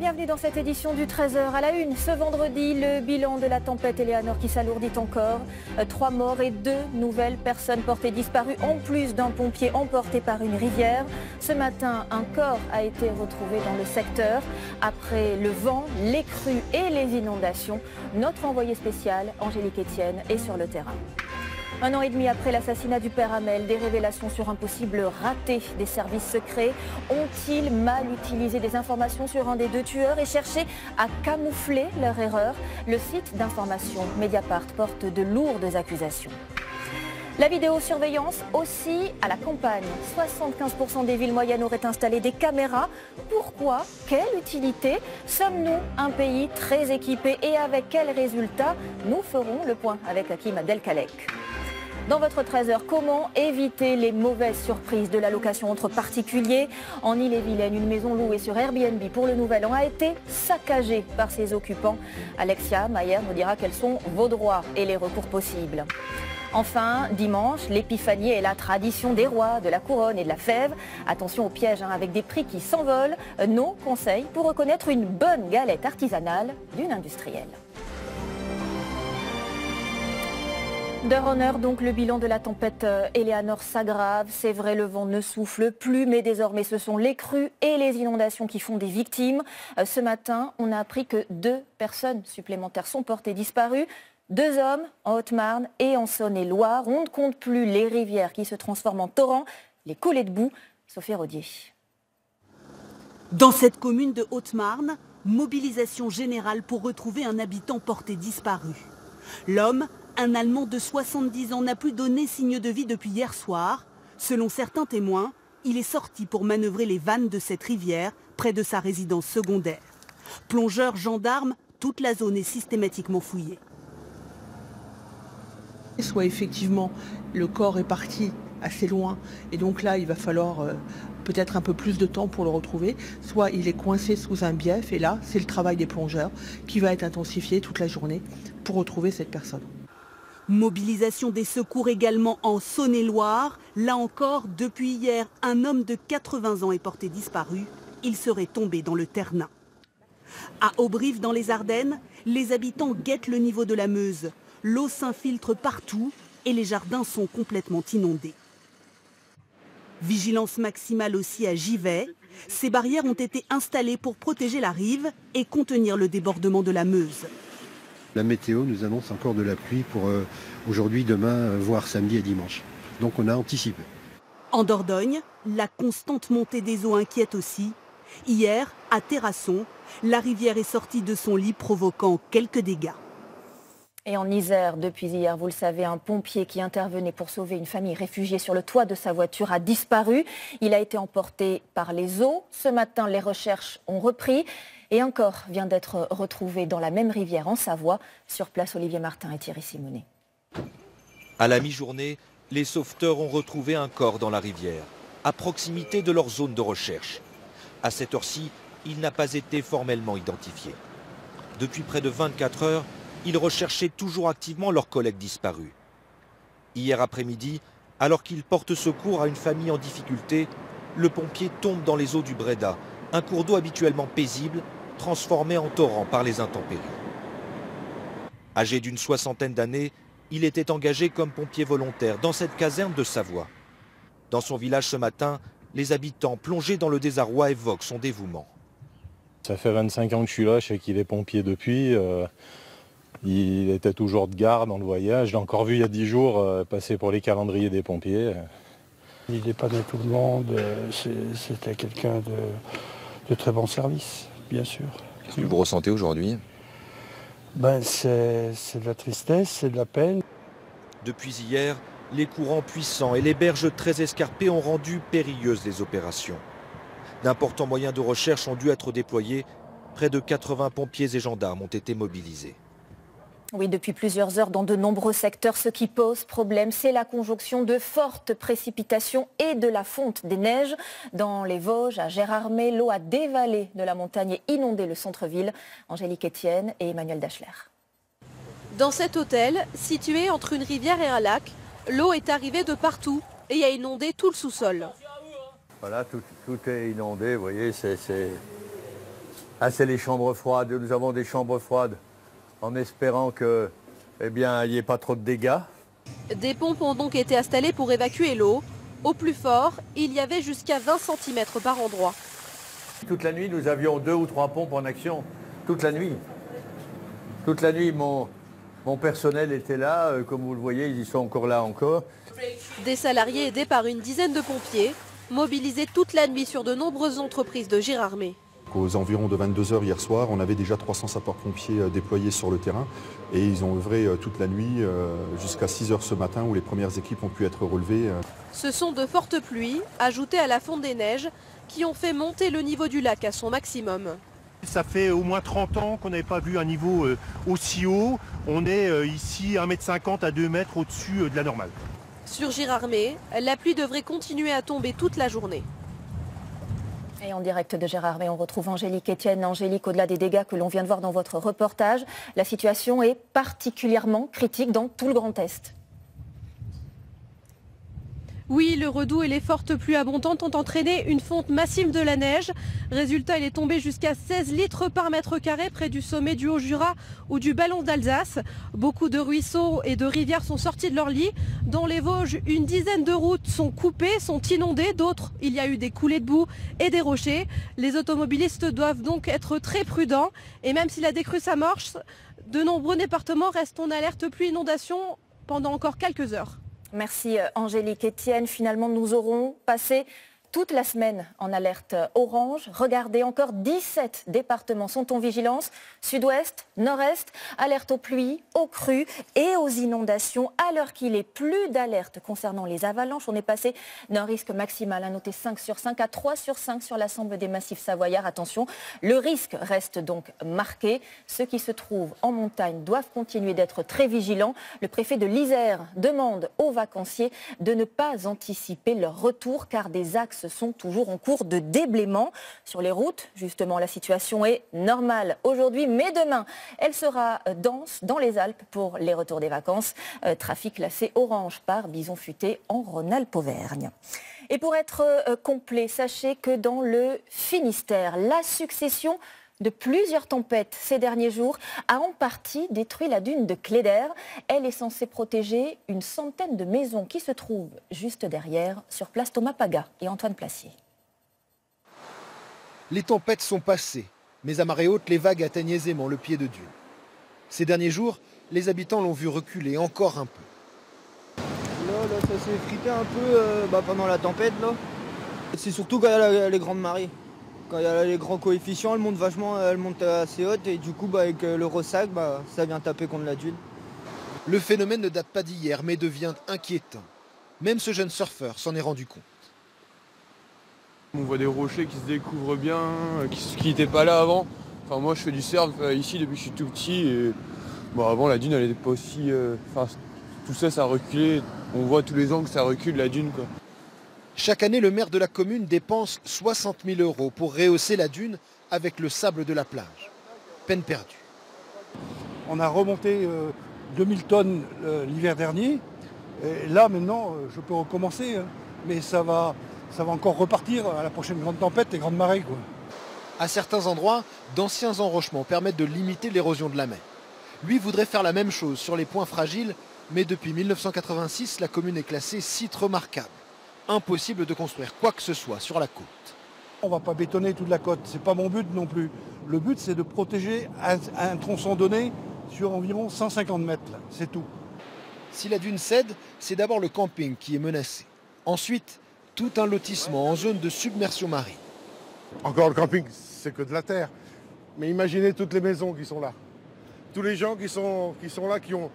bienvenue dans cette édition du 13h à la une. Ce vendredi, le bilan de la tempête Eleanor qui s'alourdit encore. 3 morts et 2 nouvelles personnes portées disparues, en plus d'un pompier emporté par une rivière. Ce matin, un corps a été retrouvé dans le secteur. Après le vent, les crues et les inondations, notre envoyé spécial, Angélique Etienne, est sur le terrain. 1 an et demi après l'assassinat du père Hamel, des révélations sur un possible raté des services secrets. Ont-ils mal utilisé des informations sur un des 2 tueurs et cherché à camoufler leur erreur? Le site d'information Mediapart porte de lourdes accusations. La vidéosurveillance aussi à la campagne. 75% des villes moyennes auraient installé des caméras. Pourquoi? Quelle utilité? Sommes-nous un pays très équipé et avec quels résultats? Nous ferons le point avec Hakim Abdelkalek. Dans votre 13h, comment éviter les mauvaises surprises de la location entre particuliers? En Ille-et-Vilaine, une maison louée sur Airbnb pour le Nouvel An a été saccagée par ses occupants. Alexia Mayer nous dira quels sont vos droits et les recours possibles. Enfin, dimanche, l'épiphanie est la tradition des rois, de la couronne et de la fève. Attention aux pièges avec des prix qui s'envolent. Nos conseils pour reconnaître une bonne galette artisanale d'une industrielle. D'heure en heure, donc, le bilan de la tempête Eleanor s'aggrave. C'est vrai, le vent ne souffle plus, mais désormais, ce sont les crues et les inondations qui font des victimes. Ce matin, on a appris que 2 personnes supplémentaires sont portées disparues. 2 hommes en Haute-Marne et en Saône-et-Loire. On ne compte plus les rivières qui se transforment en torrents, les coulées de boue. Sophie Rodier. Dans cette commune de Haute-Marne, mobilisation générale pour retrouver un habitant porté disparu. L'homme, un Allemand de 70 ans, n'a plus donné signe de vie depuis hier soir. Selon certains témoins, il est sorti pour manœuvrer les vannes de cette rivière près de sa résidence secondaire. Plongeurs, gendarmes, toute la zone est systématiquement fouillée. Soit effectivement le corps est parti assez loin et donc là il va falloir peut-être un peu plus de temps pour le retrouver, soit il est coincé sous un bief et là c'est le travail des plongeurs qui va être intensifié toute la journée pour retrouver cette personne. Mobilisation des secours également en Saône-et-Loire. Là encore, depuis hier, un homme de 80 ans est porté disparu. Il serait tombé dans le Ternin. À Aubrive, dans les Ardennes, les habitants guettent le niveau de la Meuse. L'eau s'infiltre partout et les jardins sont complètement inondés. Vigilance maximale aussi à Givet. Ces barrières ont été installées pour protéger la rive et contenir le débordement de la Meuse. La météo nous annonce encore de la pluie pour aujourd'hui, demain, voire samedi et dimanche. Donc on a anticipé. En Dordogne, la constante montée des eaux inquiète aussi. Hier, à Terrasson, la rivière est sortie de son lit provoquant quelques dégâts. Et en Isère, depuis hier, vous le savez, un pompier qui intervenait pour sauver une famille réfugiée sur le toit de sa voiture a disparu. Il a été emporté par les eaux. Ce matin, les recherches ont repris. Et un corps vient d'être retrouvé dans la même rivière en Savoie. Sur place, Olivier Martin et Thierry Simonet. À la mi-journée, les sauveteurs ont retrouvé un corps dans la rivière, à proximité de leur zone de recherche. À cette heure-ci, il n'a pas été formellement identifié. Depuis près de 24 heures, ils recherchaient toujours activement leurs collègues disparus. Hier après-midi, alors qu'ils portent secours à une famille en difficulté, le pompier tombe dans les eaux du Bréda, un cours d'eau habituellement paisible, transformé en torrent par les intempéries. Âgé d'une 60aine d'années, il était engagé comme pompier volontaire dans cette caserne de Savoie. Dans son village ce matin, les habitants plongés dans le désarroi évoquent son dévouement. Ça fait 25 ans que je suis là, je sais qu'il est pompier depuis. Il était toujours de garde dans le voyage. Je l'ai encore vu il y a 10 jours passer pour les calendriers des pompiers. Il n'est pas de tout le monde, c'était quelqu'un de très bon service, bien sûr. Qu'est-ce que vous ressentez aujourd'hui? C'est de la tristesse, c'est de la peine. Depuis hier, les courants puissants et les berges très escarpées ont rendu périlleuses les opérations. D'importants moyens de recherche ont dû être déployés. Près de 80 pompiers et gendarmes ont été mobilisés. Oui, depuis plusieurs heures dans de nombreux secteurs, ce qui pose problème, c'est la conjonction de fortes précipitations et de la fonte des neiges. Dans les Vosges, à Gérardmer, l'eau a dévalé de la montagne et inondé le centre-ville. Angélique Etienne et Emmanuel Dachler. Dans cet hôtel, situé entre une rivière et un lac, l'eau est arrivée de partout et a inondé tout le sous-sol. Voilà, tout est inondé, vous voyez, Ah, c'est les chambres froides. Nous avons des chambres froides en espérant que, il n'y ait pas trop de dégâts. Des pompes ont donc été installées pour évacuer l'eau. Au plus fort, il y avait jusqu'à 20 cm par endroit. Toute la nuit, nous avions 2 ou 3 pompes en action. Toute la nuit. Toute la nuit, mon personnel était là. Comme vous le voyez, ils y sont encore là encore. Des salariés aidés par une dizaine de pompiers, mobilisés toute la nuit sur de nombreuses entreprises de Gérardmer. Aux environs de 22 h hier soir, on avait déjà 300 sapeurs-pompiers déployés sur le terrain et ils ont œuvré toute la nuit jusqu'à 6 h ce matin où les premières équipes ont pu être relevées. Ce sont de fortes pluies, ajoutées à la fonte des neiges, qui ont fait monter le niveau du lac à son maximum. Ça fait au moins 30 ans qu'on n'avait pas vu un niveau aussi haut. On est ici 1,50 m à 2 m au-dessus de la normale. Sur Gérardmer, la pluie devrait continuer à tomber toute la journée. Et en direct de Gérardmer, on retrouve Angélique Etienne. Angélique, au-delà des dégâts que l'on vient de voir dans votre reportage, la situation est particulièrement critique dans tout le Grand Est. Oui, le redout et les fortes pluies abondantes ont entraîné une fonte massive de la neige. Résultat, il est tombé jusqu'à 16 litres par mètre carré près du sommet du Haut-Jura ou du Ballon d'Alsace. Beaucoup de ruisseaux et de rivières sont sortis de leur lit. Dans les Vosges, une dizaine de routes sont coupées, sont inondées. D'autres, il y a eu des coulées de boue et des rochers. Les automobilistes doivent donc être très prudents. Et même si la décrue s'amorce, de nombreux départements restent en alerte pluie-inondation pendant encore quelques heures. Merci Angélique Etienne. Finalement, nous aurons passé toute la semaine en alerte orange. Regardez, encore 17 départements sont en vigilance. Sud-ouest, nord-est, alerte aux pluies, aux crues et aux inondations. À l'heure qu'il est, plus d'alerte concernant les avalanches. On est passé d'un risque maximal à noter 5 sur 5 à 3 sur 5 sur l'ensemble des massifs savoyards. Attention, le risque reste donc marqué. Ceux qui se trouvent en montagne doivent continuer d'être très vigilants. Le préfet de l'Isère demande aux vacanciers de ne pas anticiper leur retour car des axes sont toujours en cours de déblaiement. Sur les routes, justement, la situation est normale aujourd'hui, mais demain, elle sera dense dans les Alpes pour les retours des vacances. Trafic classé orange par bison futé en Rhône-Alpes-Auvergne. Et pour être complet, sachez que dans le Finistère, la succession de plusieurs tempêtes ces derniers jours a en partie détruit la dune de Cléder. Elle est censée protéger une centaine de maisons qui se trouvent juste derrière. Sur place, Thomas Paga et Antoine Placier. Les tempêtes sont passées, mais à marée haute, les vagues atteignent aisément le pied de dune. Ces derniers jours, les habitants l'ont vu reculer encore un peu. Là, ça s'est effrité un peu pendant la tempête. C'est surtout quand il y a les grandes marées. Quand il y a les grands coefficients, elle monte assez haute et du coup avec le ressac, ça vient taper contre la dune. Le phénomène ne date pas d'hier mais devient inquiétant. Même ce jeune surfeur s'en est rendu compte. On voit des rochers qui se découvrent bien, qui n'étaient pas là avant. Enfin, moi je fais du surf ici depuis que je suis tout petit et avant la dune elle n'était pas aussi... tout ça a reculé, on voit tous les ans que ça recule la dune quoi. Chaque année, le maire de la commune dépense 60 000 € pour rehausser la dune avec le sable de la plage. Peine perdue. On a remonté 2000 tonnes l'hiver dernier. Et là, maintenant, je peux recommencer. Mais ça va encore repartir à la prochaine grande tempête, les grandes marées, quoi. À certains endroits, d'anciens enrochements permettent de limiter l'érosion de la mer. Lui voudrait faire la même chose sur les points fragiles, mais depuis 1986, la commune est classée site remarquable. Impossible de construire quoi que ce soit sur la côte. On ne va pas bétonner toute la côte, c'est pas mon but non plus. Le but c'est de protéger un tronçon donné sur environ 150 mètres, c'est tout. Si la dune cède, c'est d'abord le camping qui est menacé. Ensuite, tout un lotissement en zone de submersion marine. Encore le camping, c'est que de la terre. Mais imaginez toutes les maisons qui sont là. Tous les gens qui sont là, qui ont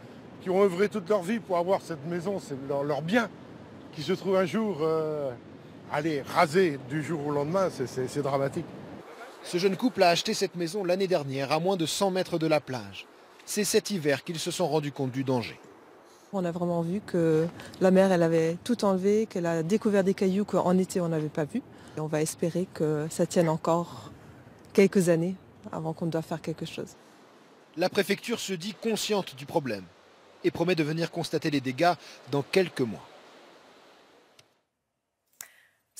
œuvré toute leur vie pour avoir cette maison, c'est leur bien. Qui se trouve un jour rasé du jour au lendemain, c'est dramatique. Ce jeune couple a acheté cette maison l'année dernière à moins de 100 mètres de la plage. C'est cet hiver qu'ils se sont rendus compte du danger. On a vraiment vu que la mer elle avait tout enlevé, qu'elle a découvert des cailloux qu'en été on n'avait pas vus. Et on va espérer que ça tienne encore quelques années avant qu'on doive faire quelque chose. La préfecture se dit consciente du problème et promet de venir constater les dégâts dans quelques mois.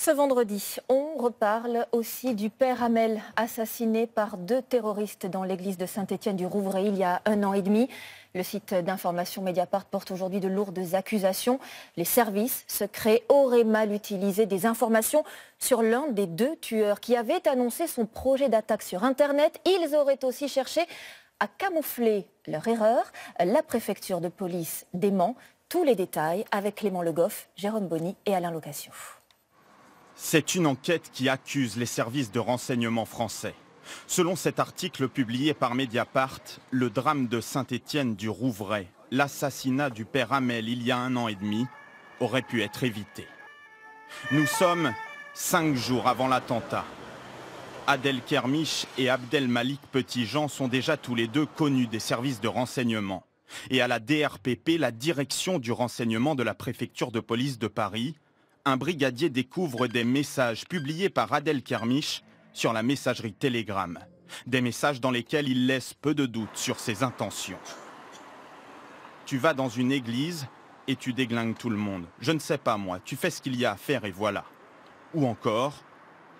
Ce vendredi, on reparle aussi du père Hamel, assassiné par 2 terroristes dans l'église de Saint-Étienne-du-Rouvray il y a 1 an et demi. Le site d'information Mediapart porte aujourd'hui de lourdes accusations. Les services secrets auraient mal utilisé des informations sur l'un des 2 tueurs qui avait annoncé son projet d'attaque sur Internet. Ils auraient aussi cherché à camoufler leur erreur. La préfecture de police dément. Tous les détails avec Clément Le Goff, Jérôme Bonny et Alain Locascio. C'est une enquête qui accuse les services de renseignement français. Selon cet article publié par Mediapart, le drame de Saint-Étienne-du-Rouvray, l'assassinat du père Hamel il y a 1 an et demi, aurait pu être évité. Nous sommes 5 jours avant l'attentat. Adel Kermiche et Abdelmalik Petitjean sont déjà tous les 2 connus des services de renseignement. Et à la DRPP, la direction du renseignement de la préfecture de police de Paris, un brigadier découvre des messages publiés par Adel Kermiche sur la messagerie Telegram. Des messages dans lesquels il laisse peu de doute sur ses intentions. Tu vas dans une église et tu déglingues tout le monde. Je ne sais pas moi, tu fais ce qu'il y a à faire et voilà. Ou encore,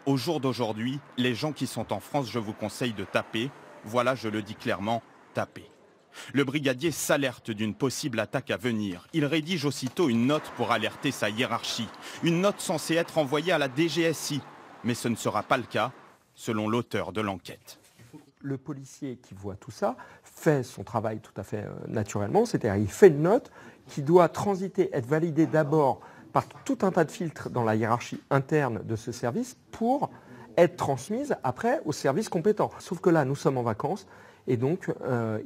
au jour d'aujourd'hui, les gens qui sont en France, je vous conseille de taper. Voilà, je le dis clairement, taper. Le brigadier s'alerte d'une possible attaque à venir. Il rédige aussitôt une note pour alerter sa hiérarchie. Une note censée être envoyée à la DGSI. Mais ce ne sera pas le cas, selon l'auteur de l'enquête. Le policier qui voit tout ça fait son travail tout à fait naturellement. C'est-à-dire qu'il fait une note qui doit transiter, être validée d'abord par tout un tas de filtres dans la hiérarchie interne de ce service pour être transmise après au service compétent. Sauf que là, nous sommes en vacances. Et donc,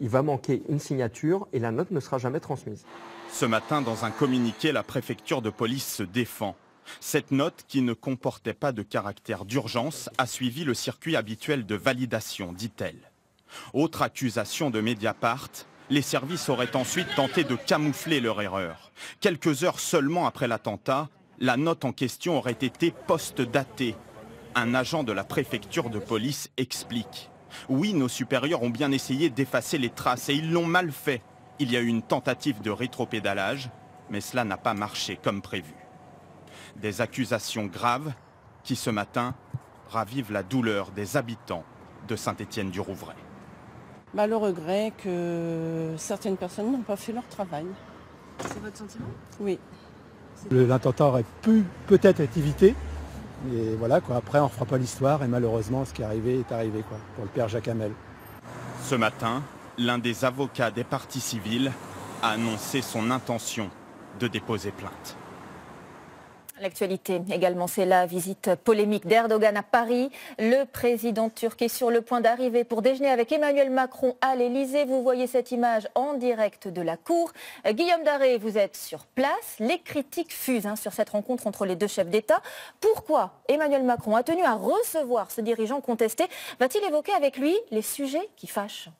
il va manquer une signature et la note ne sera jamais transmise. Ce matin, dans un communiqué, la préfecture de police se défend. Cette note, qui ne comportait pas de caractère d'urgence, a suivi le circuit habituel de validation, dit-elle. Autre accusation de Mediapart, les services auraient ensuite tenté de camoufler leur erreur. Quelques heures seulement après l'attentat, la note en question aurait été post-datée. Un agent de la préfecture de police explique. Oui, nos supérieurs ont bien essayé d'effacer les traces et ils l'ont mal fait. Il y a eu une tentative de rétropédalage, mais cela n'a pas marché comme prévu. Des accusations graves qui, ce matin, ravivent la douleur des habitants de Saint-Étienne-du-Rouvray. Le regret que certaines personnes n'ont pas fait leur travail. C'est votre sentiment? Oui. L'attentat aurait pu peut-être être évité. Et voilà, quoi. Après, on ne refera pas l'histoire et malheureusement, ce qui est arrivé, quoi, pour le père Jacques Hamel. Ce matin, l'un des avocats des parties civiles a annoncé son intention de déposer plainte. L'actualité également, c'est la visite polémique d'Erdogan à Paris. Le président turc est sur le point d'arriver pour déjeuner avec Emmanuel Macron à l'Elysée. Vous voyez cette image en direct de la cour. Guillaume Daré, vous êtes sur place. Les critiques fusent sur cette rencontre entre les 2 chefs d'État. Pourquoi Emmanuel Macron a tenu à recevoir ce dirigeant contesté? Va-t-il évoquer avec lui les sujets qui fâchent?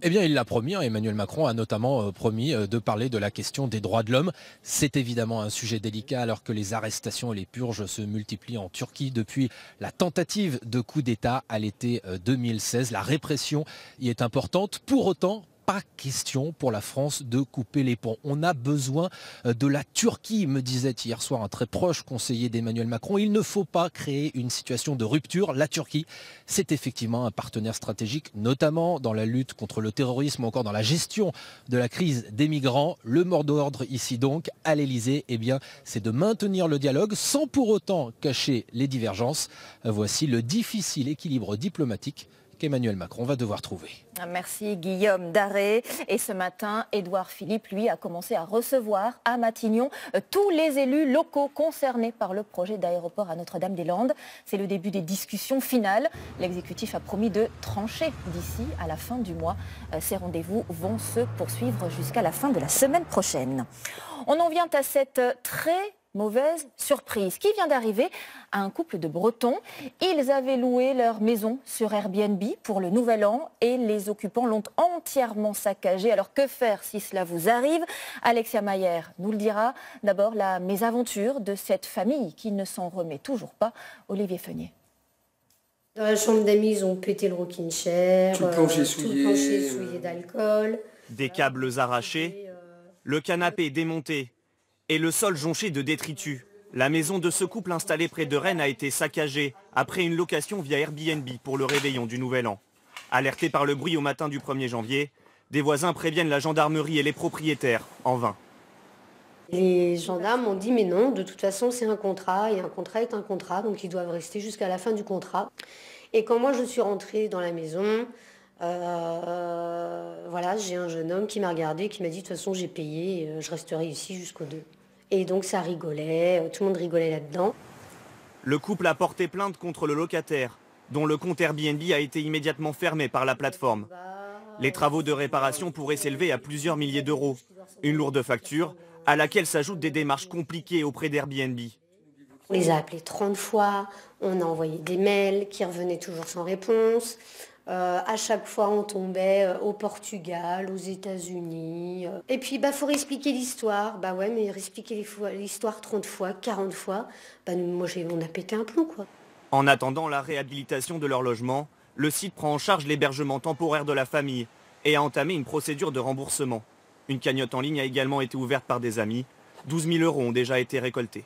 Eh bien, il l'a promis. Emmanuel Macron a notamment promis de parler de la question des droits de l'homme. C'est évidemment un sujet délicat alors que les arrestations et les purges se multiplient en Turquie depuis la tentative de coup d'État à l'été 2016. La répression y est importante. Pour autant, pas question pour la France de couper les ponts. On a besoin de la Turquie, me disait hier soir un très proche conseiller d'Emmanuel Macron. Il ne faut pas créer une situation de rupture. La Turquie, c'est effectivement un partenaire stratégique, notamment dans la lutte contre le terrorisme ou encore dans la gestion de la crise des migrants. Le mot d'ordre ici donc, à l'Elysée, c'est de maintenir le dialogue sans pour autant cacher les divergences. Voici le difficile équilibre diplomatique qu'Emmanuel Macron va devoir trouver. Merci Guillaume Daré. Et ce matin, Édouard Philippe, lui, a commencé à recevoir à Matignon tous les élus locaux concernés par le projet d'aéroport à Notre-Dame-des-Landes. C'est le début des discussions finales. L'exécutif a promis de trancher d'ici à la fin du mois. Ces rendez-vous vont se poursuivre jusqu'à la fin de la semaine prochaine. On en vient à cette très mauvaise surprise qui vient d'arriver à un couple de Bretons. Ils avaient loué leur maison sur Airbnb pour le Nouvel An et les occupants l'ont entièrement saccagée. Alors que faire si cela vous arrive? Alexia Mayer nous le dira. D'abord, la mésaventure de cette famille qui ne s'en remet toujours pas. Olivier Feunier. Dans la chambre d'amis, ils ont pété le rocking chair, tout le plancher souillé d'alcool. Des câbles arrachés, le canapé démonté et le sol jonché de détritus. La maison de ce couple installé près de Rennes a été saccagée après une location via Airbnb pour le réveillon du Nouvel An. Alertés par le bruit au matin du 1er janvier, des voisins préviennent la gendarmerie et les propriétaires, en vain. Les gendarmes ont dit mais non, de toute façon c'est un contrat et un contrat est un contrat, donc ils doivent rester jusqu'à la fin du contrat. Et quand moi je suis rentrée dans la maison, voilà, j'ai un jeune homme qui m'a regardé, qui m'a dit de toute façon j'ai payé, je resterai ici jusqu'au 2. Et donc ça rigolait, tout le monde rigolait là-dedans. Le couple a porté plainte contre le locataire, dont le compte Airbnb a été immédiatement fermé par la plateforme. Les travaux de réparation pourraient s'élever à plusieurs milliers d'euros. Une lourde facture à laquelle s'ajoutent des démarches compliquées auprès d'Airbnb. On les a appelés 30 fois, on a envoyé des mails qui revenaient toujours sans réponse. À chaque fois, on tombait au Portugal, aux États-Unis. Et puis, faut réexpliquer l'histoire. Bah ouais, mais réexpliquer l'histoire 30 fois, 40 fois, moi, on a pété un plomb, quoi. En attendant la réhabilitation de leur logement, le site prend en charge l'hébergement temporaire de la famille et a entamé une procédure de remboursement. Une cagnotte en ligne a également été ouverte par des amis. 12 000 € ont déjà été récoltés.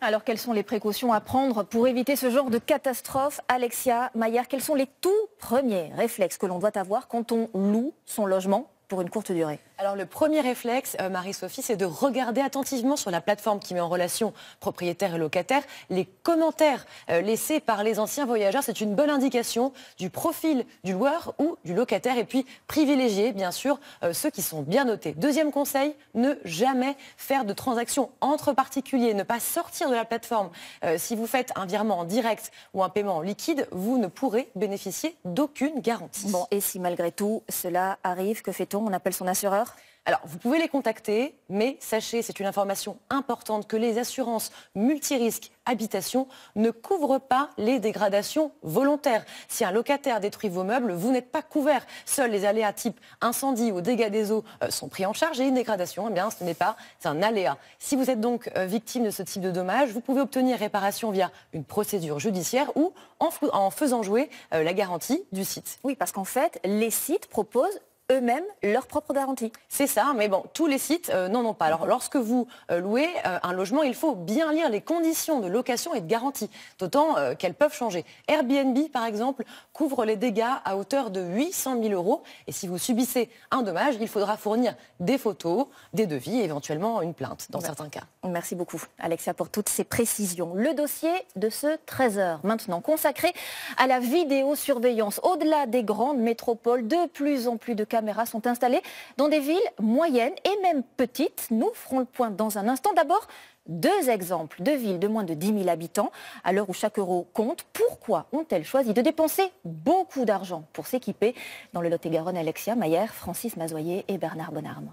Alors, quelles sont les précautions à prendre pour éviter ce genre de catastrophe? Alexia Maillard, quels sont les tout premiers réflexes que l'on doit avoir quand on loue son logement pour une courte durée? Alors le premier réflexe, Marie-Sophie, c'est de regarder attentivement sur la plateforme qui met en relation propriétaires et locataires les commentaires laissés par les anciens voyageurs. C'est une bonne indication du profil du loueur ou du locataire. Et puis privilégier, bien sûr, ceux qui sont bien notés. Deuxième conseil, ne jamais faire de transactions entre particuliers, ne pas sortir de la plateforme. Si vous faites un virement en direct ou un paiement en liquide, vous ne pourrez bénéficier d'aucune garantie. Bon, et si malgré tout cela arrive, que fait-on? On appelle son assureur? Alors, vous pouvez les contacter, mais sachez, c'est une information importante, que les assurances multirisques habitation ne couvrent pas les dégradations volontaires. Si un locataire détruit vos meubles, vous n'êtes pas couvert. Seuls les aléas type incendie ou dégâts des eaux sont pris en charge et une dégradation, eh bien, c'est un aléa. Si vous êtes donc victime de ce type de dommages, vous pouvez obtenir réparation via une procédure judiciaire ou en faisant jouer la garantie du site. Oui, parce qu'en fait, les sites proposent eux-mêmes leur propre garantie. C'est ça, mais bon, tous les sites n'en ont pas. Alors, lorsque vous louez un logement, il faut bien lire les conditions de location et de garantie, d'autant qu'elles peuvent changer. Airbnb, par exemple, couvre les dégâts à hauteur de 800 000 €. Et si vous subissez un dommage, il faudra fournir des photos, des devis et éventuellement une plainte, dans certains cas. Merci beaucoup, Alexia, pour toutes ces précisions. Le dossier de ce 13h, maintenant consacré à la vidéosurveillance. Au-delà des grandes métropoles, de plus en plus de caméras sont installées dans des villes moyennes et même petites. Nous ferons le point dans un instant. D'abord, deux exemples de villes de moins de 10 000 habitants. À l'heure où chaque euro compte, pourquoi ont-elles choisi de dépenser beaucoup d'argent pour s'équiper? Dans le Lot-et-Garonne, Alexia Maillard, Francis Mazoyer et Bernard Bonarme.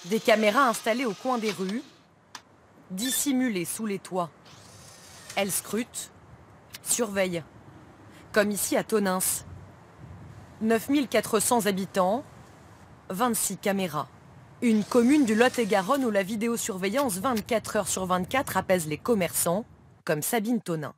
Des caméras installées au coin des rues, dissimulées sous les toits. Elles scrutent, surveillent, comme ici à Tonins. 9400 habitants, 26 caméras. Une commune du Lot-et-Garonne où la vidéosurveillance 24 heures sur 24 apaise les commerçants, comme Sabine Tonin.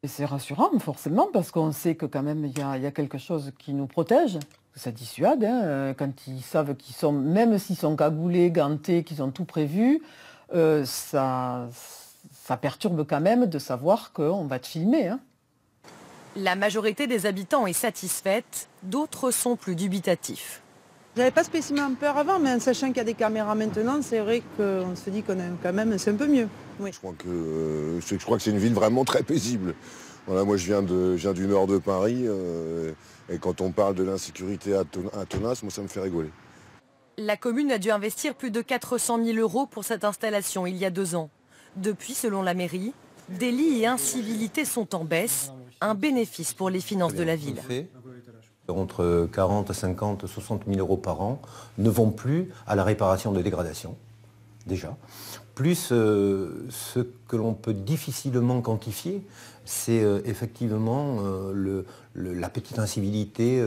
C'est rassurant, forcément, parce qu'on sait que quand même il y a quelque chose qui nous protège. Ça dissuade, hein, quand ils savent qu'ils sont, même s'ils sont cagoulés, gantés, qu'ils ont tout prévu, ça perturbe quand même de savoir qu'on va te filmer. Hein. La majorité des habitants est satisfaite, d'autres sont plus dubitatifs. J'avais pas spécialement peur avant, mais en sachant qu'il y a des caméras maintenant, c'est vrai qu'on se dit qu'on a quand même, c'est un peu mieux. Oui. Je crois que c'est une ville vraiment très paisible. Voilà, moi je viens du nord de Paris, et quand on parle de l'insécurité à Tonins, moi ça me fait rigoler. La commune a dû investir plus de 400 000 € pour cette installation il y a 2 ans. Depuis, selon la mairie, délits et incivilités sont en baisse, un bénéfice pour les finances de la ville. Entre 40, 50, 60 000 € par an ne vont plus à la réparation de dégradation, déjà. Plus ce que l'on peut difficilement quantifier, c'est effectivement la petite incivilité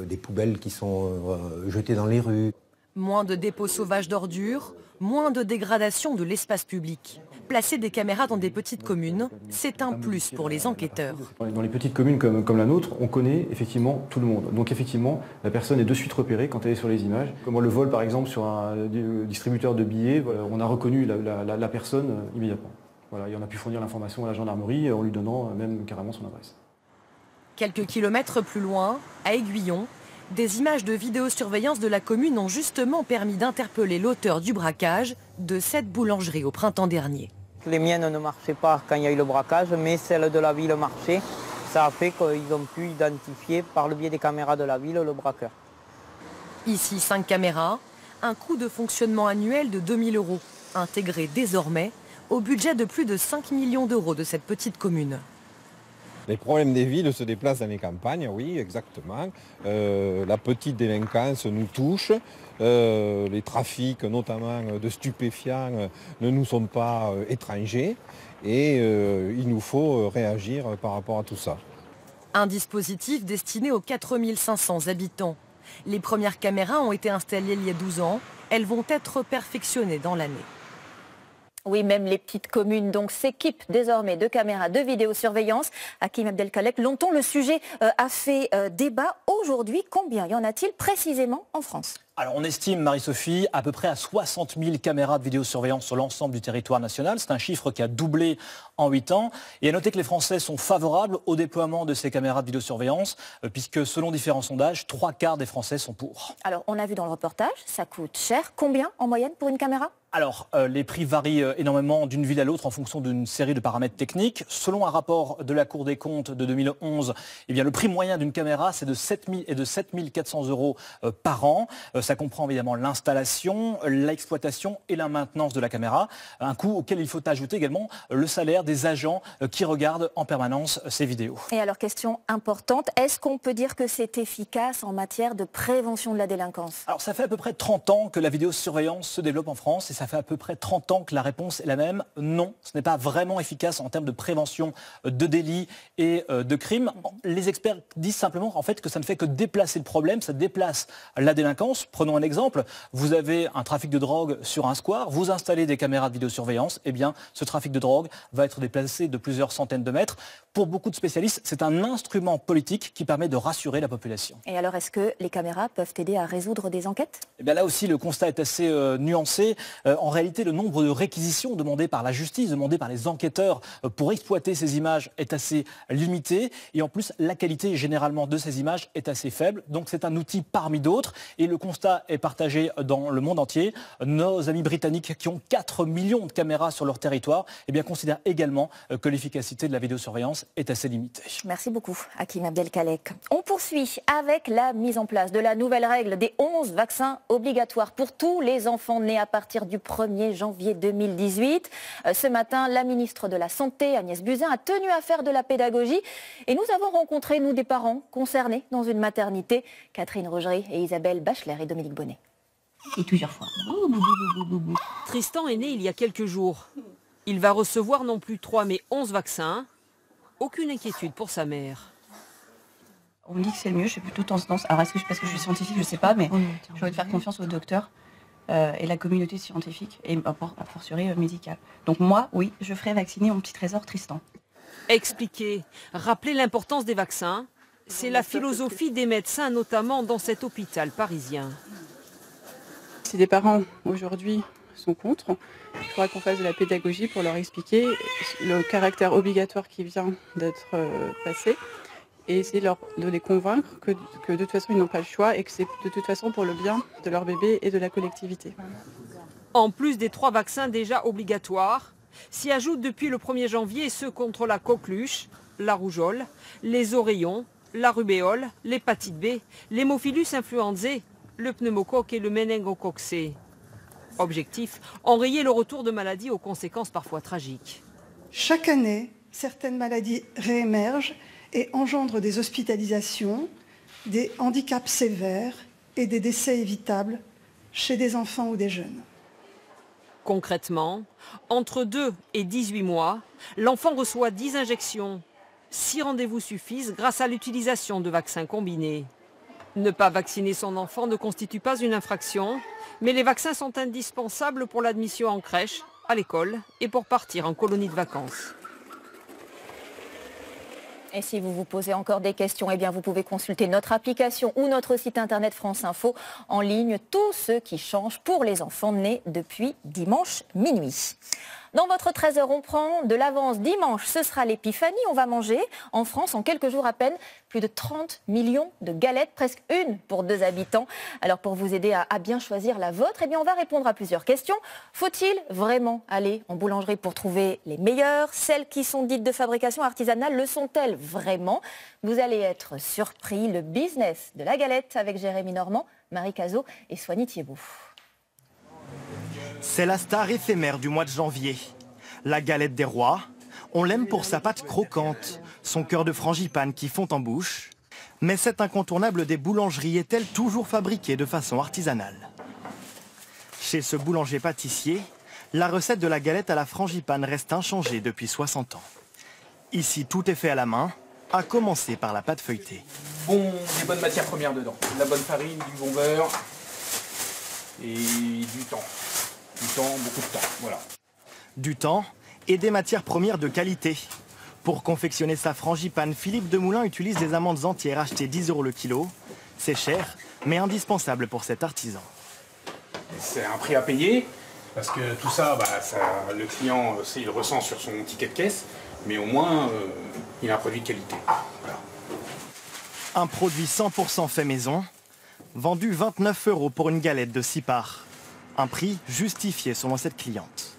des poubelles qui sont jetées dans les rues. Moins de dépôts sauvages d'ordures, moins de dégradation de l'espace public. Placer des caméras dans des petites communes, c'est un plus pour les enquêteurs. Dans les petites communes comme la nôtre, on connaît effectivement tout le monde. Donc effectivement, la personne est de suite repérée quand elle est sur les images. Comme le vol par exemple sur un distributeur de billets, voilà, on a reconnu la personne immédiatement. Voilà, et on a pu fournir l'information à la gendarmerie en lui donnant même carrément son adresse. Quelques kilomètres plus loin, à Aiguillon, des images de vidéosurveillance de la commune ont justement permis d'interpeller l'auteur du braquage de cette boulangerie au printemps dernier. Les miennes ne marchaient pas quand il y a eu le braquage, mais celles de la ville marchaient. Ça a fait qu'ils ont pu identifier par le biais des caméras de la ville le braqueur. Ici, 5 caméras, un coût de fonctionnement annuel de 2 000 €, intégré désormais au budget de plus de 5 millions d'euros de cette petite commune. Les problèmes des villes se déplacent dans les campagnes, oui, exactement. La petite délinquance nous touche. Les trafics, notamment de stupéfiants, ne nous sont pas étrangers. Et il nous faut réagir par rapport à tout ça. Un dispositif destiné aux 4 500 habitants. Les premières caméras ont été installées il y a 12 ans. Elles vont être perfectionnées dans l'année. Oui, même les petites communes donc s'équipent désormais de caméras de vidéosurveillance. Hakim Abdelkalek, longtemps le sujet a fait débat. Aujourd'hui, combien y en a-t-il précisément en France ? Alors on estime, Marie-Sophie, à peu près à 60 000 caméras de vidéosurveillance sur l'ensemble du territoire national. C'est un chiffre qui a doublé en 8 ans. Et à noter que les Français sont favorables au déploiement de ces caméras de vidéosurveillance, puisque selon différents sondages, 3/4 des Français sont pour. Alors on a vu dans le reportage, ça coûte cher. Combien en moyenne pour une caméra ? Alors, les prix varient énormément d'une ville à l'autre en fonction d'une série de paramètres techniques. Selon un rapport de la Cour des comptes de 2011, eh bien, le prix moyen d'une caméra, c'est de 7 000 et de 7 400 € par an. Ça comprend évidemment l'installation, l'exploitation et la maintenance de la caméra. Un coût auquel il faut ajouter également le salaire des agents qui regardent en permanence ces vidéos. Et alors, question importante, est-ce qu'on peut dire que c'est efficace en matière de prévention de la délinquance ? Alors, ça fait à peu près 30 ans que la vidéosurveillance se développe en France et ça fait à peu près 30 ans que la réponse est la même. Non, ce n'est pas vraiment efficace en termes de prévention de délits et de crimes. Les experts disent simplement en fait que ça ne fait que déplacer le problème, ça déplace la délinquance. Prenons un exemple, vous avez un trafic de drogue sur un square, vous installez des caméras de vidéosurveillance, eh bien ce trafic de drogue va être déplacé de plusieurs centaines de mètres. Pour beaucoup de spécialistes, c'est un instrument politique qui permet de rassurer la population. Et alors, est-ce que les caméras peuvent aider à résoudre des enquêtes ? Eh bien là aussi, le constat est assez nuancé. En réalité, le nombre de réquisitions demandées par la justice, demandées par les enquêteurs pour exploiter ces images est assez limité. Et en plus, la qualité généralement de ces images est assez faible. Donc c'est un outil parmi d'autres. Et le constat est partagé dans le monde entier. Nos amis britanniques qui ont 4 millions de caméras sur leur territoire eh bien, considèrent également que l'efficacité de la vidéosurveillance est assez limitée. Merci beaucoup, Hakim Abdelkalek. On poursuit avec la mise en place de la nouvelle règle des 11 vaccins obligatoires pour tous les enfants nés à partir du 1er janvier 2018. Ce matin, la ministre de la Santé, Agnès Buzyn, a tenu à faire de la pédagogie. Et nous avons rencontré, nous, des parents concernés dans une maternité. Catherine Rogerie et Isabelle Bachelard et Dominique Bonnet. Et plusieurs fois. Tristan est né il y a quelques jours. Il va recevoir non plus 3 mais 11 vaccins. Aucune inquiétude pour sa mère. On me dit que c'est le mieux, j'ai plutôt tendance... Alors est-ce que parce que je suis scientifique, je ne sais pas, mais j'ai envie de faire confiance aux docteurs et la communauté scientifique, et a fortiori médicale. Donc moi, oui, je ferai vacciner mon petit trésor Tristan. Expliquer, rappeler l'importance des vaccins, c'est la philosophie des médecins, notamment dans cet hôpital parisien. Si des parents aujourd'hui sont contre, il faudra qu'on fasse de la pédagogie pour leur expliquer le caractère obligatoire qui vient d'être passé et essayer de les convaincre que de toute façon ils n'ont pas le choix et que c'est de toute façon pour le bien de leur bébé et de la collectivité. En plus des 3 vaccins déjà obligatoires, s'y ajoutent depuis le 1er janvier ceux contre la coqueluche, la rougeole, les oreillons, la rubéole, l'hépatite B, l'hémophilus influenzae, le pneumocoque et le méningocoque C. Objectif, enrayer le retour de maladies aux conséquences parfois tragiques. Chaque année, certaines maladies réémergent et engendrent des hospitalisations, des handicaps sévères et des décès évitables chez des enfants ou des jeunes. Concrètement, entre 2 et 18 mois, l'enfant reçoit 10 injections. 6 rendez-vous suffisent grâce à l'utilisation de vaccins combinés. Ne pas vacciner son enfant ne constitue pas une infraction, mais les vaccins sont indispensables pour l'admission en crèche, à l'école et pour partir en colonie de vacances. Et si vous vous posez encore des questions, eh bien vous pouvez consulter notre application ou notre site internet France Info en ligne. Tout ce qui change pour les enfants nés depuis dimanche minuit. Dans votre 13h, on prend de l'avance. Dimanche, ce sera l'épiphanie. On va manger en France, en quelques jours à peine, plus de 30 millions de galettes, presque une pour 2 habitants. Alors pour vous aider à bien choisir la vôtre, eh bien on va répondre à plusieurs questions. Faut-il vraiment aller en boulangerie pour trouver les meilleures? Celles qui sont dites de fabrication artisanale, le sont-elles vraiment? Vous allez être surpris. Le business de la galette avec Jérémy Normand, Marie Cazot et Soigny Thiebaud. C'est la star éphémère du mois de janvier. La galette des rois, on l'aime pour sa pâte croquante, son cœur de frangipane qui fond en bouche. Mais cette incontournable des boulangeries est-elle toujours fabriquée de façon artisanale? Chez ce boulanger-pâtissier, la recette de la galette à la frangipane reste inchangée depuis 60 ans. Ici, tout est fait à la main, à commencer par la pâte feuilletée. Des bonnes matières premières dedans. De la bonne farine, du bon beurre et du temps. Du temps, beaucoup de temps, voilà. Du temps et des matières premières de qualité. Pour confectionner sa frangipane, Philippe Demoulin utilise des amandes entières achetées 10 € le kilo. C'est cher, mais indispensable pour cet artisan. C'est un prix à payer, parce que tout ça, le client, il le ressent sur son ticket de caisse, mais au moins, il a un produit de qualité. Voilà. Un produit 100% fait maison, vendu 29 € pour une galette de 6 parts. Un prix justifié selon cette cliente.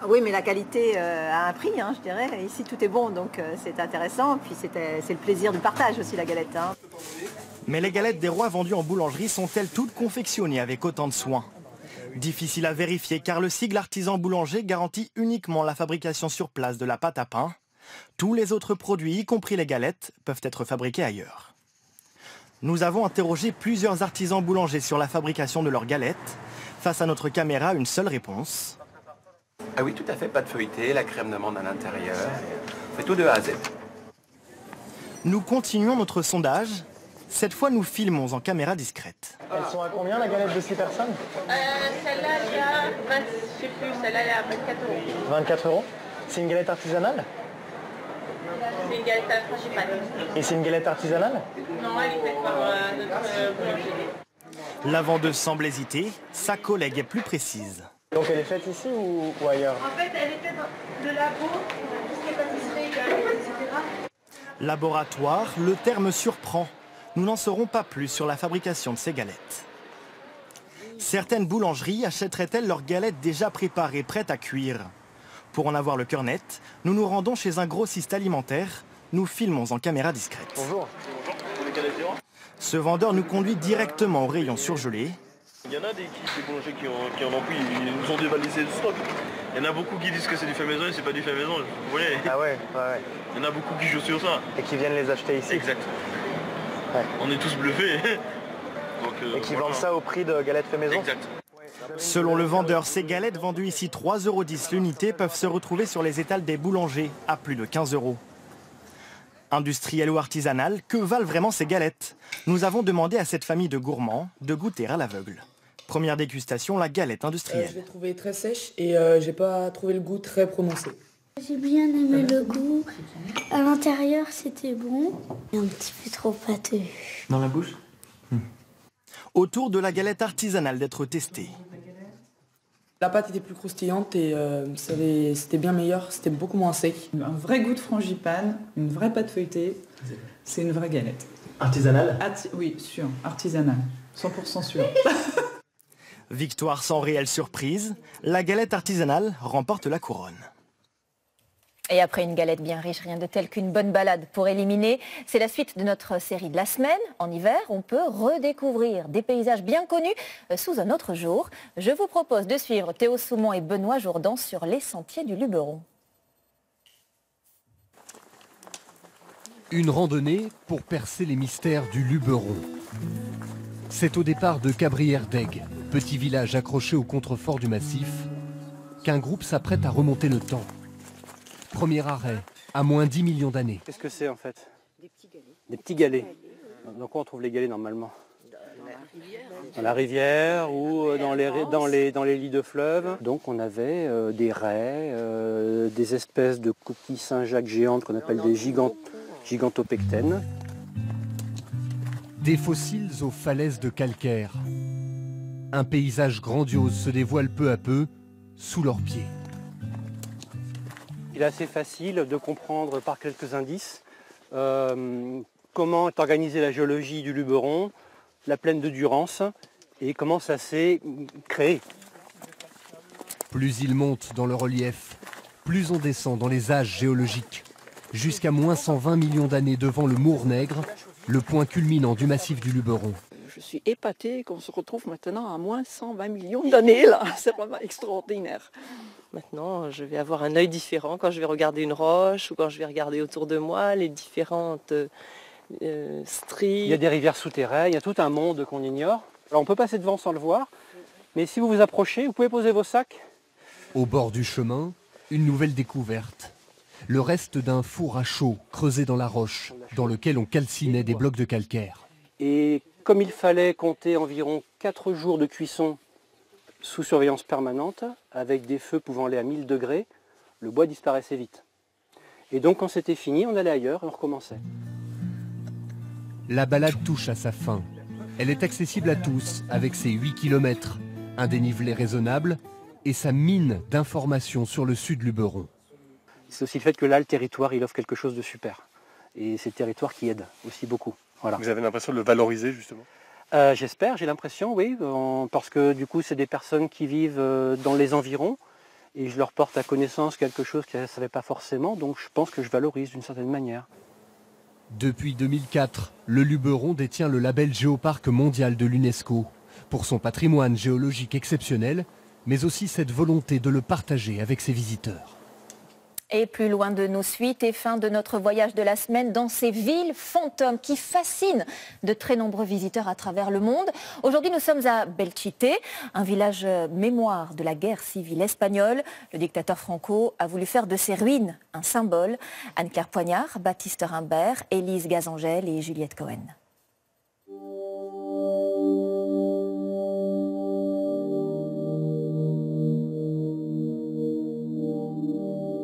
Oui, mais la qualité a un prix, je dirais. Ici, tout est bon, donc c'est intéressant. Puis c'est le plaisir du partage aussi, la galette. Mais les galettes des rois vendues en boulangerie sont-elles toutes confectionnées avec autant de soin? Difficile à vérifier car le sigle artisan boulanger garantit uniquement la fabrication sur place de la pâte à pain. Tous les autres produits, y compris les galettes, peuvent être fabriqués ailleurs. Nous avons interrogé plusieurs artisans boulangers sur la fabrication de leurs galettes. Face à notre caméra, une seule réponse. Ah oui, tout à fait, pâte feuilletée, la crème d'amande à l'intérieur. On fait tout de A à Z. Nous continuons notre sondage. Cette fois, nous filmons en caméra discrète. Elles sont à combien la galette de 6 personnes? Celle-là, elle est à 20, je sais plus, celle-là, elle est à 24 €. 24 €. C'est une galette artisanale? C'est une galette à la frangipane. Et c'est une galette artisanale? Non, elle est faite par notre boulanger. La vendeuse semble hésiter, sa collègue est plus précise. Donc elle est faite ici ou ailleurs? En fait, elle est faite dans le labo, tout ce qui est pâtisserie, galette, etc. Laboratoire, le terme surprend. Nous n'en saurons pas plus sur la fabrication de ces galettes. Certaines boulangeries achèteraient-elles leurs galettes déjà préparées, prêtes à cuire? Pour en avoir le cœur net, nous nous rendons chez un grossiste alimentaire. Nous filmons en caméra discrète. Bonjour. Ce vendeur nous conduit directement au rayon surgelé. Il y en a des boulangers qui en ont pris, ils nous ont dévalisé le stock. Il y en a beaucoup qui disent que c'est du fait maison et c'est pas du fait maison, vous voyez. Ah ouais. Il y en a beaucoup qui jouent sur ça. Et qui viennent les acheter ici. Exact. Ouais. On est tous bluffés. Donc, et qui vendent ça au prix de galettes fait maison. Exact. Selon le vendeur, ces galettes vendues ici 3,10 € l'unité peuvent se retrouver sur les étals des boulangers à plus de 15 €. Industriel ou artisanal, que valent vraiment ces galettes? Nous avons demandé à cette famille de gourmands de goûter à l'aveugle. Première dégustation, la galette industrielle. Je l'ai trouvée très sèche et j'ai pas trouvé le goût très prononcé. J'ai bien aimé le goût. À l'intérieur, c'était bon. Et un petit peu trop pâteux. Dans la bouche? Autour de la galette artisanale d'être testée. La pâte était plus croustillante et c'était bien meilleur, c'était beaucoup moins sec. Un vrai goût de frangipane, une vraie pâte feuilletée, c'est une vraie galette. Artisanale? Oui, sûr, artisanale, 100% sûr. Victoire sans réelle surprise, la galette artisanale remporte la couronne. Et après une galette bien riche, rien de tel qu'une bonne balade pour éliminer. C'est la suite de notre série de la semaine. En hiver, on peut redécouvrir des paysages bien connus sous un autre jour. Je vous propose de suivre Théo Soumont et Benoît Jourdan sur les sentiers du Luberon. Une randonnée pour percer les mystères du Luberon. C'est au départ de Cabrières-d'Aigues, petit village accroché au contrefort du massif, qu'un groupe s'apprête à remonter le temps. Premier arrêt, à moins 10 millions d'années. Qu'est-ce que c'est en fait? Des petits galets. Des petits galets. Dans quoi on trouve les galets normalement? Dans la rivière ou dans les lits de fleuves. Donc on avait des raies, des espèces de coquilles Saint-Jacques géantes qu'on appelle des gigantopectènes. Des fossiles aux falaises de calcaire. Un paysage grandiose se dévoile peu à peu sous leurs pieds. Il est assez facile de comprendre par quelques indices comment est organisée la géologie du Luberon, la plaine de Durance et comment ça s'est créé. Plus il monte dans le relief, plus on descend dans les âges géologiques. Jusqu'à moins 120 millions d'années devant le Mour-Nègre, le point culminant du massif du Luberon. Je suis épatée qu'on se retrouve maintenant à moins 120 millions d'années là. C'est vraiment extraordinaire. Maintenant, je vais avoir un œil différent quand je vais regarder une roche ou quand je vais regarder autour de moi les différentes stries. Il y a des rivières souterraines, il y a tout un monde qu'on ignore. Alors on peut passer devant sans le voir, mais si vous vous approchez, vous pouvez poser vos sacs. Au bord du chemin, une nouvelle découverte. Le reste d'un four à chaud creusé dans la roche, dans lequel on calcinait des blocs de calcaire. Et comme il fallait compter environ 4 jours de cuisson sous surveillance permanente, avec des feux pouvant aller à 1000 degrés, le bois disparaissait vite. Et donc quand c'était fini, on allait ailleurs et on recommençait. La balade touche à sa fin. Elle est accessible à tous avec ses 8 km, un dénivelé raisonnable et sa mine d'informations sur le sud Luberon. C'est aussi le fait que là, le territoire, il offre quelque chose de super. Et c'est le territoire qui aide aussi beaucoup. Voilà. Vous avez l'impression de le valoriser justement? J'espère, j'ai l'impression, oui, parce que du coup, c'est des personnes qui vivent dans les environs et je leur porte à connaissance quelque chose qu'elles ne savaient pas forcément, donc je pense que je valorise d'une certaine manière. Depuis 2004, le Luberon détient le label Géoparc mondial de l'UNESCO pour son patrimoine géologique exceptionnel, mais aussi cette volonté de le partager avec ses visiteurs. Et plus loin de nos suites et fin de notre voyage de la semaine dans ces villes fantômes qui fascinent de très nombreux visiteurs à travers le monde. Aujourd'hui, nous sommes à Belchite, un village mémoire de la guerre civile espagnole. Le dictateur Franco a voulu faire de ses ruines un symbole. Anne-Claire Poignard, Baptiste Rimbert, Élise Gazangel et Juliette Cohen.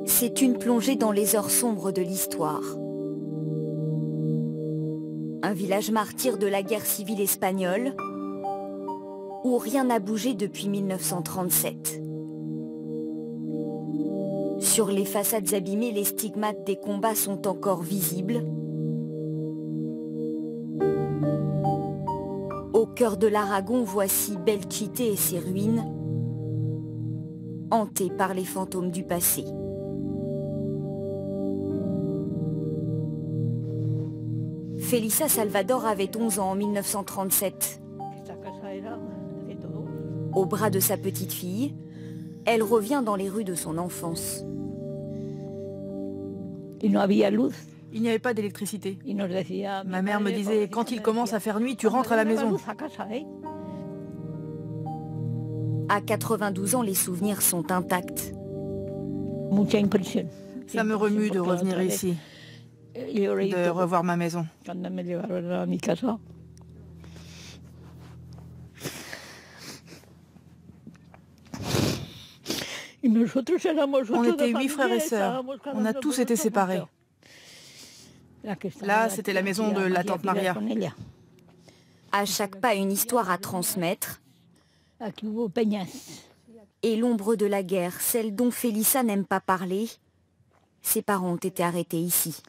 C'est une plongée dans les heures sombres de l'histoire. Un village martyr de la guerre civile espagnole où rien n'a bougé depuis 1937. Sur les façades abîmées, les stigmates des combats sont encore visibles. Au cœur de l'Aragon, voici Belchite et ses ruines, hantées par les fantômes du passé. Felisa Salvador avait 11 ans en 1937. Au bras de sa petite fille, elle revient dans les rues de son enfance. Il n'y avait pas d'électricité. Ma mère me disait, quand il commence à faire nuit, tu rentres à la maison. À 92 ans, les souvenirs sont intacts. Ça me remue de revenir ici, de revoir ma maison. On était 8 frères et sœurs. On a tous été séparés. Là, c'était la maison de la tante Maria. À chaque pas, une histoire à transmettre. Et l'ombre de la guerre, celle dont Felisa n'aime pas parler. Ses parents ont été arrêtés ici.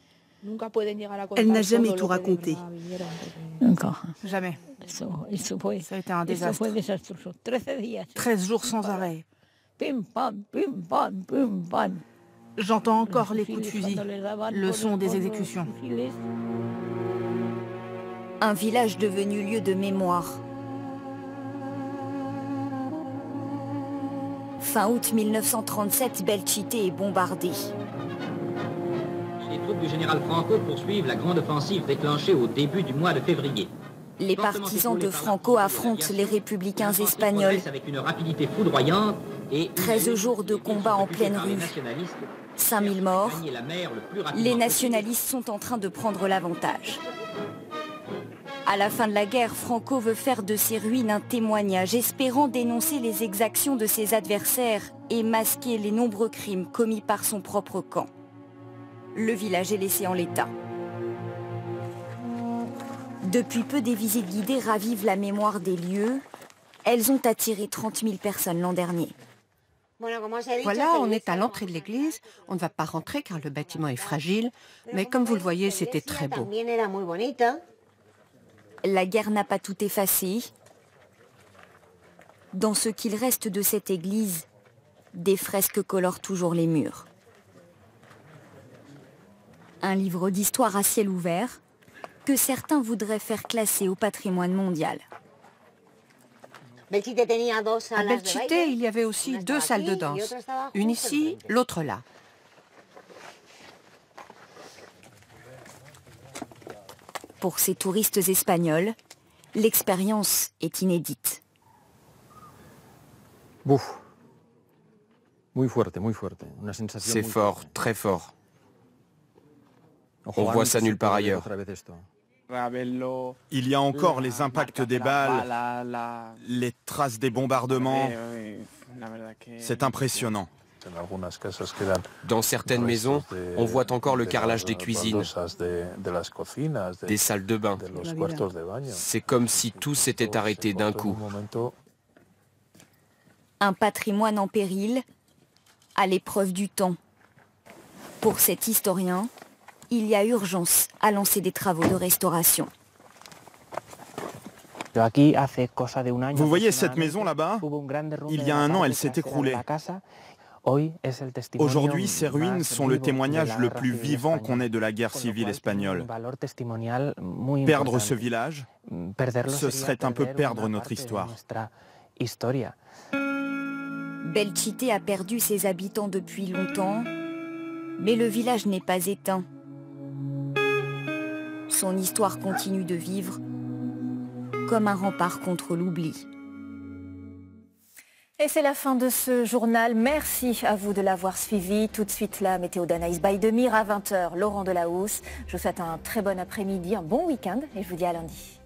Elle n'a jamais tout raconté. Jamais. Ça a été un désastre. 13 jours sans arrêt. J'entends encore les coups de fusil, le son des exécutions. Un village devenu lieu de mémoire. Fin août 1937, Belchite est bombardée. Les troupes du général Franco poursuivent la grande offensive déclenchée au début du mois de février. Les partisans de Franco affrontent les républicains espagnols. Avec une rapidité foudroyante et 13 jours de combat en pleine rue. 5000 morts. Les nationalistes sont en train de prendre l'avantage. À la fin de la guerre, Franco veut faire de ces ruines un témoignage, espérant dénoncer les exactions de ses adversaires et masquer les nombreux crimes commis par son propre camp. Le village est laissé en l'état. Depuis peu, des visites guidées ravivent la mémoire des lieux. Elles ont attiré 30 000 personnes l'an dernier. Voilà, on est à l'entrée de l'église. On ne va pas rentrer car le bâtiment est fragile. Mais comme vous le voyez, c'était très beau. La guerre n'a pas tout effacé. Dans ce qu'il reste de cette église, des fresques colorent toujours les murs. Un livre d'histoire à ciel ouvert que certains voudraient faire classer au patrimoine mondial. À Belchite, il y avait aussi 2 salles de danse. Une ici, l'autre là. Pour ces touristes espagnols, l'expérience est inédite. C'est fort, très fort. On voit ça nulle part ailleurs. Il y a encore les impacts des balles, les traces des bombardements. C'est impressionnant. Dans certaines maisons, on voit encore le carrelage des cuisines, des salles de bain. C'est comme si tout s'était arrêté d'un coup. Un patrimoine en péril, à l'épreuve du temps. Pour cet historien, il y a urgence à lancer des travaux de restauration. Vous voyez cette maison là-bas? Il y a un an, elle s'est écroulée. Aujourd'hui, ces ruines sont le témoignage le plus vivant qu'on ait de la guerre civile espagnole. Perdre ce village, ce serait un peu perdre notre histoire. Belchite a perdu ses habitants depuis longtemps, mais le village n'est pas éteint. Son histoire continue de vivre comme un rempart contre l'oubli. Et c'est la fin de ce journal. Merci à vous de l'avoir suivi. Tout de suite, la météo d'Anaïs Baïdemir à 20h. Laurent Delahousse. Je vous souhaite un très bon après-midi, un bon week-end et je vous dis à lundi.